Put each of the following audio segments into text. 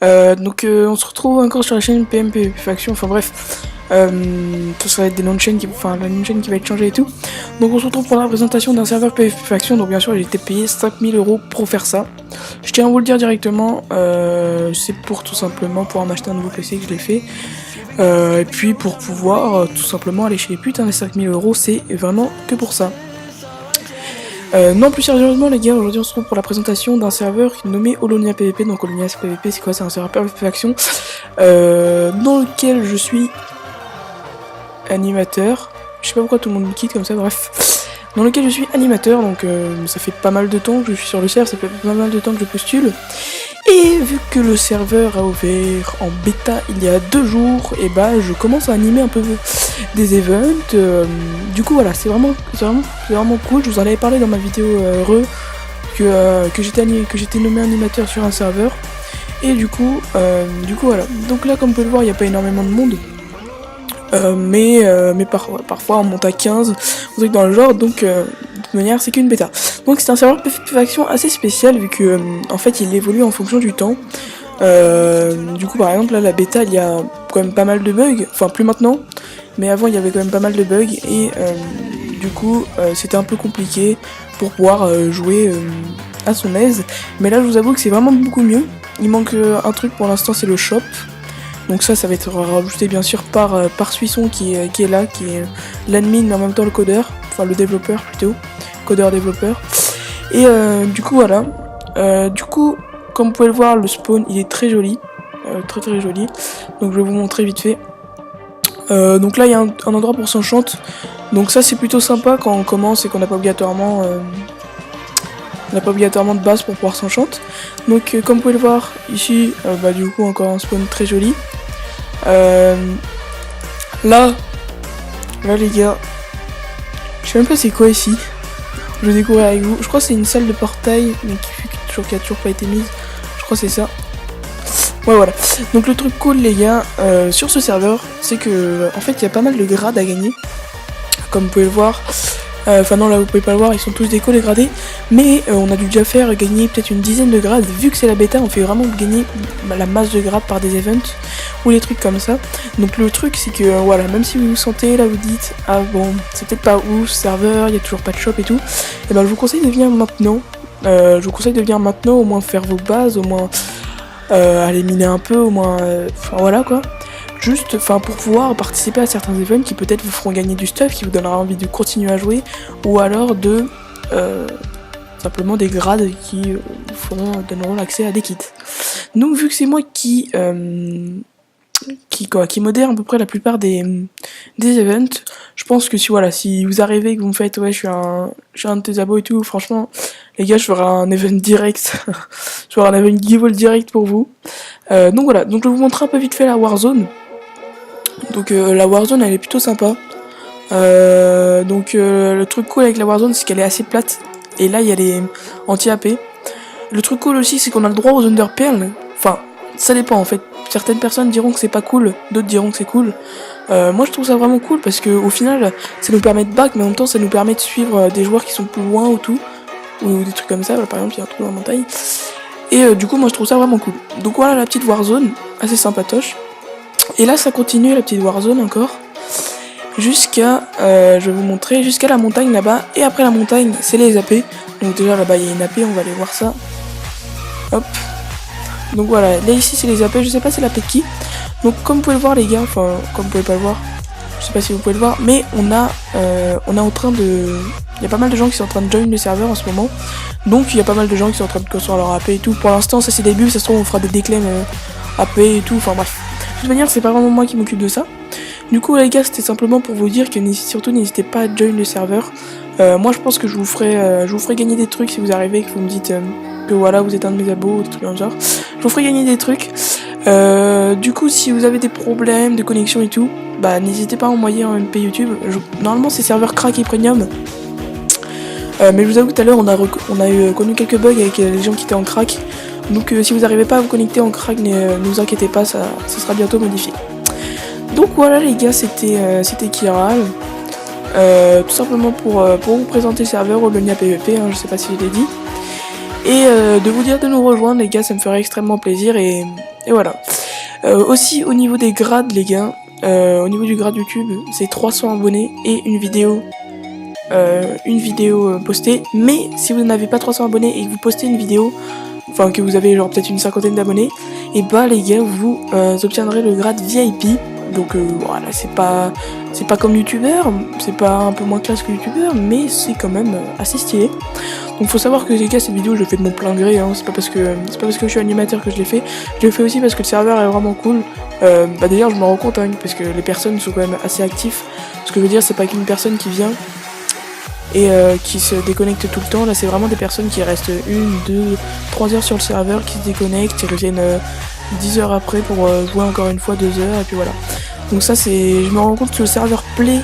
On se retrouve encore sur la chaîne PMP Faction, enfin bref, ça va être des noms de chaîne la nom de chaîne qui va être changée et tout. Donc on se retrouve pour la présentation d'un serveur PMP Faction, donc bien sûr j'ai été payé 5000 € pour faire ça. Je tiens à vous le dire directement, c'est pour tout simplement pouvoir m'acheter un nouveau PC que je l'ai fait. Et puis pour pouvoir tout simplement aller chez les putes, hein, les 5000 €, c'est vraiment que pour ça. Non, plus sérieusement les gars, aujourd'hui on se retrouve pour la présentation d'un serveur nommé Holonia PVP. Donc Holonia PVP c'est quoi? C'est un serveur PVP Faction dans lequel je suis animateur. Je sais pas pourquoi tout le monde me quitte comme ça, bref. Dans lequel je suis animateur, donc ça fait pas mal de temps que je suis sur le serveur, ça fait pas mal de temps que je postule. Et vu que le serveur a ouvert en bêta il y a 2 jours, et bah je commence à animer un peu des events. Du coup voilà, c'est vraiment cool. Je vous en avais parlé dans ma vidéo que j'étais nommé animateur sur un serveur. Et du coup voilà. Donc là comme vous pouvez le voir, il n'y a pas énormément de monde. Mais parfois on monte à 15, un truc dans le genre, donc de toute manière c'est qu'une bêta. Donc c'est un serveur PvP Faction assez spécial vu que en fait il évolue en fonction du temps. Du coup par exemple là la bêta il y a quand même pas mal de bugs, enfin plus maintenant, mais avant il y avait quand même pas mal de bugs et du coup c'était un peu compliqué pour pouvoir jouer à son aise. Mais là je vous avoue que c'est vraiment beaucoup mieux. Il manque un truc pour l'instant, c'est le shop. Donc ça va être rajouté bien sûr par Suisson qui est là, qui est l'admin mais en même temps le codeur, enfin le développeur plutôt, codeur-développeur. Et du coup voilà, du coup comme vous pouvez le voir le spawn il est très joli, très joli, donc je vais vous montrer vite fait. Donc là il y a un endroit pour s'enchant, donc ça c'est plutôt sympa quand on commence et qu'on n'a pas obligatoirement... de base pour pouvoir s'enchant. Donc comme vous pouvez le voir ici, du coup encore un spawn très joli. Là les gars, je sais même pas c'est quoi ici. Je vais découvrir avec vous. Je crois que c'est une salle de portail, mais qui a toujours pas été mise. Je crois que c'est ça. Ouais voilà. Donc le truc cool les gars, sur ce serveur, c'est que en fait il y a pas mal de grades à gagner. Comme vous pouvez le voir. Enfin non, là vous pouvez pas le voir, ils sont tous déco dégradés. Mais on a dû déjà faire gagner peut-être une dizaine de grades. Vu que c'est la bêta, on fait vraiment gagner la masse de grades par des events ou des trucs comme ça. Donc le truc c'est que voilà, même si vous vous sentez là, vous dites ah bon, c'est peut-être pas ouf ce serveur, il y a toujours pas de shop et tout. Et ben je vous conseille de venir maintenant. Au moins faire vos bases, au moins aller miner un peu, au moins enfin voilà quoi. Juste pour pouvoir participer à certains events qui peut-être vous feront gagner du stuff, qui vous donnera envie de continuer à jouer, ou alors de simplement des grades qui donneront l'accès à des kits. Donc vu que c'est moi qui modère à peu près la plupart des events, je pense que si vous arrivez et que vous me faites ouais je suis un de tes abos et tout, franchement les gars je ferai un event direct, je ferai un event giveaway direct pour vous. Donc voilà, donc je vais vous montrer un peu vite fait la Warzone. Donc la Warzone elle est plutôt sympa. Le truc cool avec la Warzone c'est qu'elle est assez plate. Et là il y a les anti-AP. Le truc cool aussi c'est qu'on a le droit aux Underpearl. Enfin ça dépend en fait. Certaines personnes diront que c'est pas cool, d'autres diront que c'est cool. Moi je trouve ça vraiment cool parce que au final ça nous permet de back, mais en même temps ça nous permet de suivre des joueurs qui sont plus loin ou tout. Ou des trucs comme ça, par exemple il y a un trou dans la montagne. Et du coup moi je trouve ça vraiment cool. Donc voilà la petite Warzone, assez sympatoche. Et là ça continue la petite Warzone encore jusqu'à, je vais vous montrer, jusqu'à la montagne là-bas. Et après la montagne c'est les AP. Donc déjà là-bas il y a une AP, on va aller voir ça. Hop. Donc voilà, là ici c'est les AP, je sais pas c'est la AP de qui. Donc comme vous pouvez le voir les gars, enfin comme vous pouvez pas le voir, je sais pas si vous pouvez le voir, mais on est en train de... Il y a pas mal de gens qui sont en train de join le serveur en ce moment. Donc il y a pas mal de gens qui sont en train de construire leur AP et tout. Pour l'instant ça c'est des bulles, ça se trouve on fera des déclaims AP et tout, enfin bref. De toute manière c'est pas vraiment moi qui m'occupe de ça. Du coup les gars c'était simplement pour vous dire que surtout n'hésitez pas à join le serveur. Moi je pense que je vous ferai gagner des trucs si vous arrivez et que vous me dites que voilà vous êtes un de mes abos ou des trucs dans le genre. Je vous ferai gagner des trucs. Du coup si vous avez des problèmes de connexion et tout, bah n'hésitez pas à envoyer un MP YouTube. Normalement c'est serveur crack et premium. Mais je vous avoue tout à l'heure on a connu quelques bugs avec les gens qui étaient en crack. Donc si vous n'arrivez pas à vous connecter en crack, ne vous inquiétez pas, ça sera bientôt modifié. Donc voilà les gars, c'était Kiral. Tout simplement pour vous présenter le serveur Holonia PVP, je sais pas si je l'ai dit. Et de vous dire de nous rejoindre les gars, ça me ferait extrêmement plaisir. Et Et voilà. Aussi au niveau des grades les gars, au niveau du grade YouTube, c'est 300 abonnés et une vidéo postée. Mais si vous n'avez pas 300 abonnés et que vous postez une vidéo, enfin que vous avez genre peut-être une cinquantaine d'abonnés, et bah les gars vous obtiendrez le grade VIP. Donc voilà, c'est pas comme youtubeur, c'est pas un peu moins classe que youtubeur, mais c'est quand même assez stylé. Donc faut savoir que les gars, cette vidéo je l'ai fait de mon plein gré, hein. c'est pas parce que je suis animateur que je l'ai fait aussi parce que le serveur est vraiment cool. D'ailleurs je me rends compte, hein, parce que les personnes sont quand même assez actifs. Ce que je veux dire, c'est pas qu'une personne qui vient et qui se déconnecte tout le temps. Là c'est vraiment des personnes qui restent 1, 2, 3 heures sur le serveur, qui se déconnectent, qui reviennent 10 heures après pour jouer encore une fois 2 heures, et puis voilà. Donc ça c'est, je me rends compte que le serveur plaît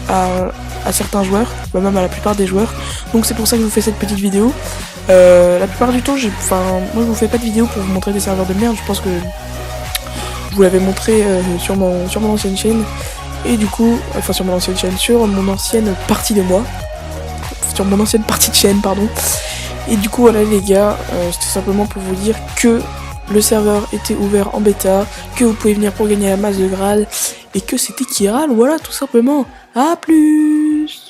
à certains joueurs, même à la plupart des joueurs. Donc c'est pour ça que je vous fais cette petite vidéo. La plupart du temps, moi je vous fais pas de vidéo pour vous montrer des serveurs de merde. Je pense que je vous l'avais montré sur mon ancienne chaîne. Et du coup, enfin sur mon ancienne chaîne, sur mon ancienne partie de moi. Sur mon ancienne partie de chaîne, pardon. Et du coup voilà les gars, c'était simplement pour vous dire que le serveur était ouvert en bêta, que vous pouvez venir pour gagner la masse de grade, et que c'était Kiral, voilà tout simplement. A plus.